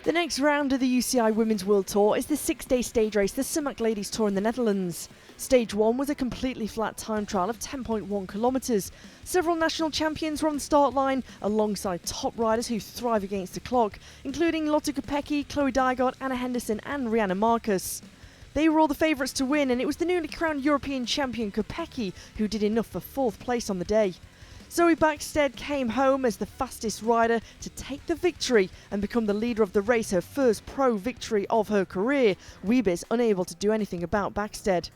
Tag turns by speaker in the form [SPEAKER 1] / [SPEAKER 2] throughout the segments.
[SPEAKER 1] The next round of the UCI Women's World Tour is the 6-day stage race, the Simac Ladies Tour in the Netherlands. Stage 1 was a completely flat time trial of 10.1 kilometres. Several national champions were on the start line alongside top riders who thrive against the clock, including Lotte Kopecky, Chloe Dygert, Anna Henderson and Rianne Marcus. They were all the favourites to win, and it was the newly crowned European champion Kopecky who did enough for 4th place on the day. Zoe Backstedt came home as the fastest rider to take the victory and become the leader of the race, her first pro victory of her career. Wiebes unable to do anything about Backstedt.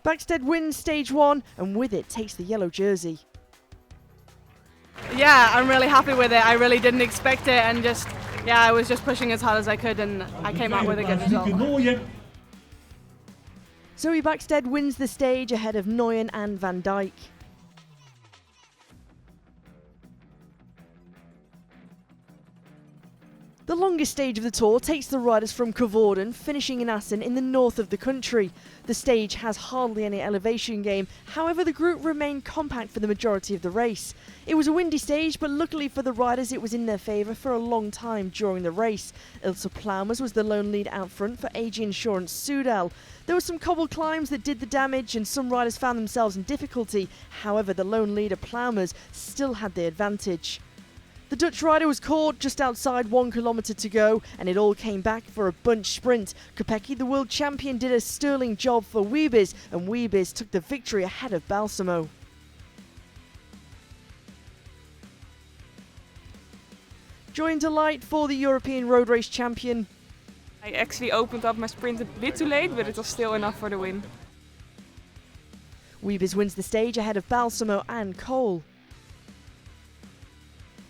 [SPEAKER 1] Backstedt wins stage 1 and with it takes the yellow jersey.
[SPEAKER 2] Yeah, I'm really happy with it. I really didn't expect it, and I was just pushing as hard as I could, and I came out with a good result.
[SPEAKER 1] Zoe Backstedt wins the stage ahead of Nguyen and Van Dijk. The longest stage of the tour takes the riders from Coevorden, finishing in Assen in the north of the country. The stage has hardly any elevation gain, however the group remained compact for the majority of the race. It was a windy stage, but luckily for the riders it was in their favour for a long time during the race. Ilse Ploumers was the lone lead out front for AG Insurance Soudal. There were some cobble climbs that did the damage and some riders found themselves in difficulty, however the lone leader Ploumers still had the advantage. The Dutch rider was caught just outside 1 kilometre to go, and it all came back for a bunch sprint. Kopecky, the world champion, did a sterling job for Wiebes, and Wiebes took the victory ahead of Balsamo. Joy and delight for the European road race champion.
[SPEAKER 2] I actually opened up my sprint a bit too late, but it was still enough for the win.
[SPEAKER 1] Wiebes wins the stage ahead of Balsamo and Cole.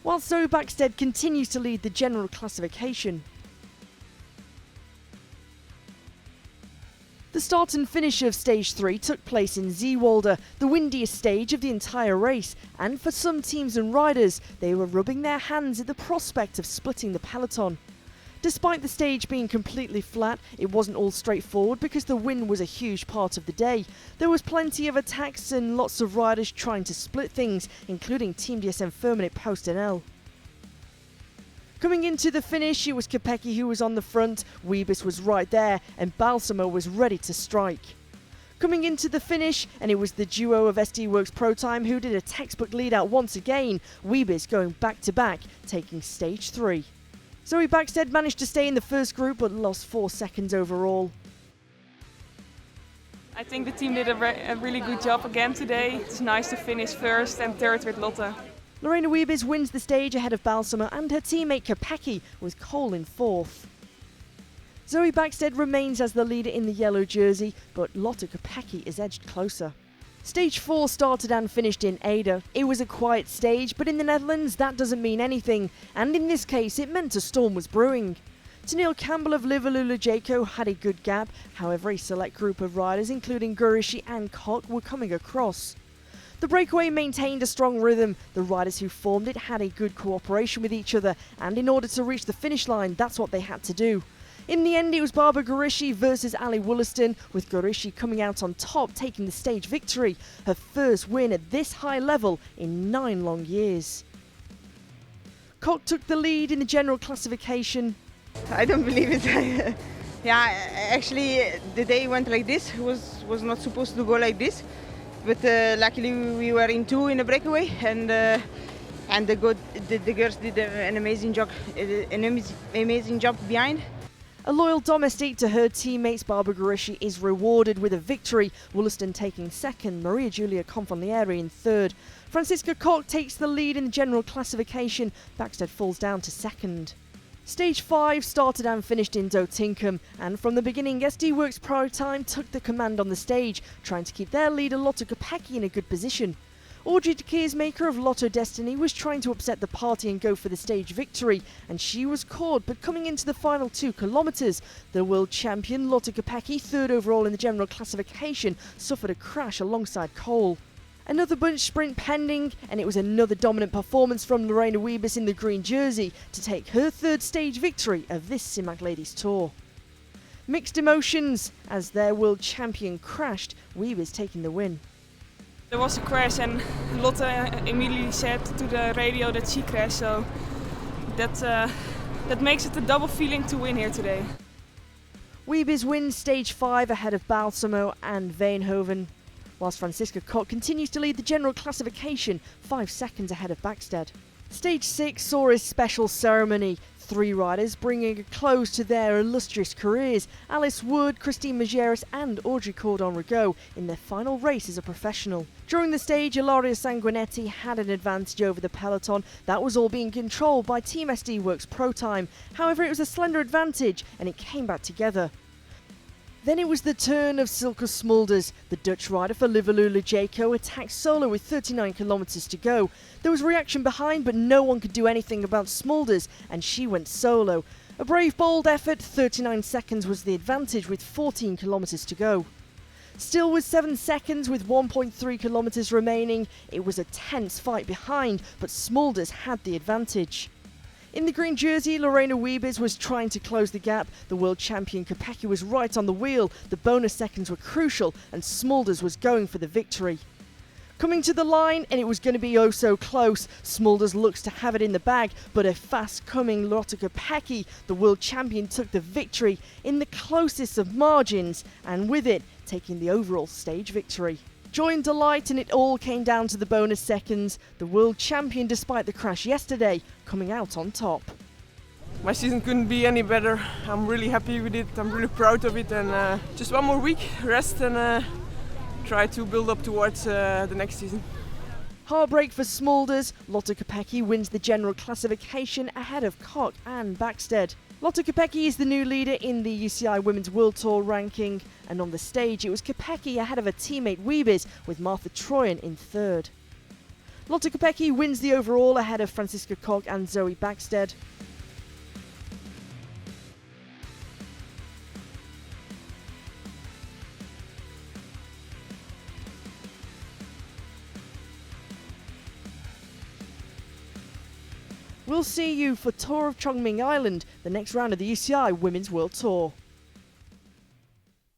[SPEAKER 1] While Zoe Backstedt continues to lead the general classification. The start and finish of stage 3 took place in Zeewolde, the windiest stage of the entire race, and for some teams and riders, they were rubbing their hands at the prospect of splitting the peloton. Despite the stage being completely flat, it wasn't all straightforward because the wind was a huge part of the day. There was plenty of attacks and lots of riders trying to split things, including Team DSM Firmen at PostNL. Coming into the finish, it was Kopecky who was on the front, Wiebes was right there, and Balsamo was ready to strike. Coming into the finish, and it was the duo of SD Worx Pro Time who did a textbook lead out once again, Wiebes going back to back, taking stage 3. Zoe Backstedt managed to stay in the first group but lost 4 seconds overall.
[SPEAKER 2] I think the team did a really good job again today. It's nice to finish first and third with Lotte.
[SPEAKER 1] Lorena Wiebes wins the stage ahead of Balsamo and her teammate Kopecky, with Cole in 4th. Zoe Backstedt remains as the leader in the yellow jersey, but Lotte Kopecky is edged closer. Stage 4 started and finished in Ede. It was a quiet stage, but in the Netherlands that doesn't mean anything, and in this case it meant a storm was brewing. Tennille Campbell of Liverlula Jaco had a good gap, however a select group of riders including Gurishi and Koch were coming across. The breakaway maintained a strong rhythm. The riders who formed it had a good cooperation with each other, and in order to reach the finish line that's what they had to do. In the end, it was Barbara Gurishi versus Ali Wollaston, with Gurishi coming out on top, taking the stage victory, her first win at this high level in 9 long years. Koch took the lead in the general classification.
[SPEAKER 3] I don't believe it. Actually, the day went like this. It was not supposed to go like this, but luckily we were in 2 in the breakaway, and the girls did an amazing job, behind.
[SPEAKER 1] A loyal domestique to her teammates, Barbara Gurishi is rewarded with a victory, Wollaston taking 2nd, Maria Giulia Confonieri in 3rd. Franziska Koch takes the lead in the general classification, Backstedt falls down to 2nd. Stage 5 started and finished in Doetinchem, and from the beginning SD Worx Pro Time took the command on the stage, trying to keep their leader Lotte Kopecky in a good position. Audrey de Keersmaker of Lotto Destiny was trying to upset the party and go for the stage victory, and she was caught, but coming into the final 2 kilometres, the world champion Lotte Kopecky, 3rd overall in the general classification, suffered a crash alongside Cole. Another bunch sprint pending, and it was another dominant performance from Lorena Wiebes in the green jersey to take her 3rd stage victory of this Simac Ladies Tour. Mixed emotions as their world champion crashed, Wiebes taking the win.
[SPEAKER 2] There was a crash and Lotte immediately said to the radio that she crashed, so that that makes it a double feeling to win here today.
[SPEAKER 1] Wiebes wins stage 5 ahead of Balsamo and Veenhoven, whilst Franziska Kok continues to lead the general classification 5 seconds ahead of Backstead. Stage 6 saw a special ceremony, 3 riders bringing a close to their illustrious careers: Alice Wood, Christine Majerus and Audrey Cordon-Rigaud in their final race as a professional. During the stage, Ilaria Sanguinetti had an advantage over the peloton. That was all being controlled by Team SD Works Pro Time. However, it was a slender advantage and it came back together. Then it was the turn of Silke Smulders. The Dutch rider for Liverloo Lejaco attacked solo with 39 kilometres to go. There was reaction behind, but no one could do anything about Smulders, and she went solo. A brave, bold effort. 39 seconds was the advantage with 14 kilometres to go. Still with 7 seconds with 1.3 kilometres remaining, it was a tense fight behind, but Smulders had the advantage. In the green jersey, Lorena Wiebes was trying to close the gap. The world champion Kopecky was right on the wheel. The bonus seconds were crucial and Smulders was going for the victory. Coming to the line, and it was going to be oh so close. Smulders looks to have it in the bag, but a fast-coming Lotte Kopecky, the world champion, took the victory in the closest of margins, and with it, taking the overall stage victory. Joy and delight, and it all came down to the bonus seconds. The world champion, despite the crash yesterday, coming out on top.
[SPEAKER 4] My season couldn't be any better. I'm really happy with it. I'm really proud of it, and just one more week rest and try to build up towards the next season.
[SPEAKER 1] Heartbreak for Smulders. Lotte Kopecky wins the general classification ahead of Kok and Backstead. Lotte Kopecky is the new leader in the UCI Women's World Tour ranking, and on the stage it was Kopecky ahead of her teammate Wiebes, with Martha Troyan in third. Lotte Kopecky wins the overall ahead of Franziska Kok and Zoe Backstead. We'll see you for Tour of Chongming Island, the next round of the UCI Women's World Tour.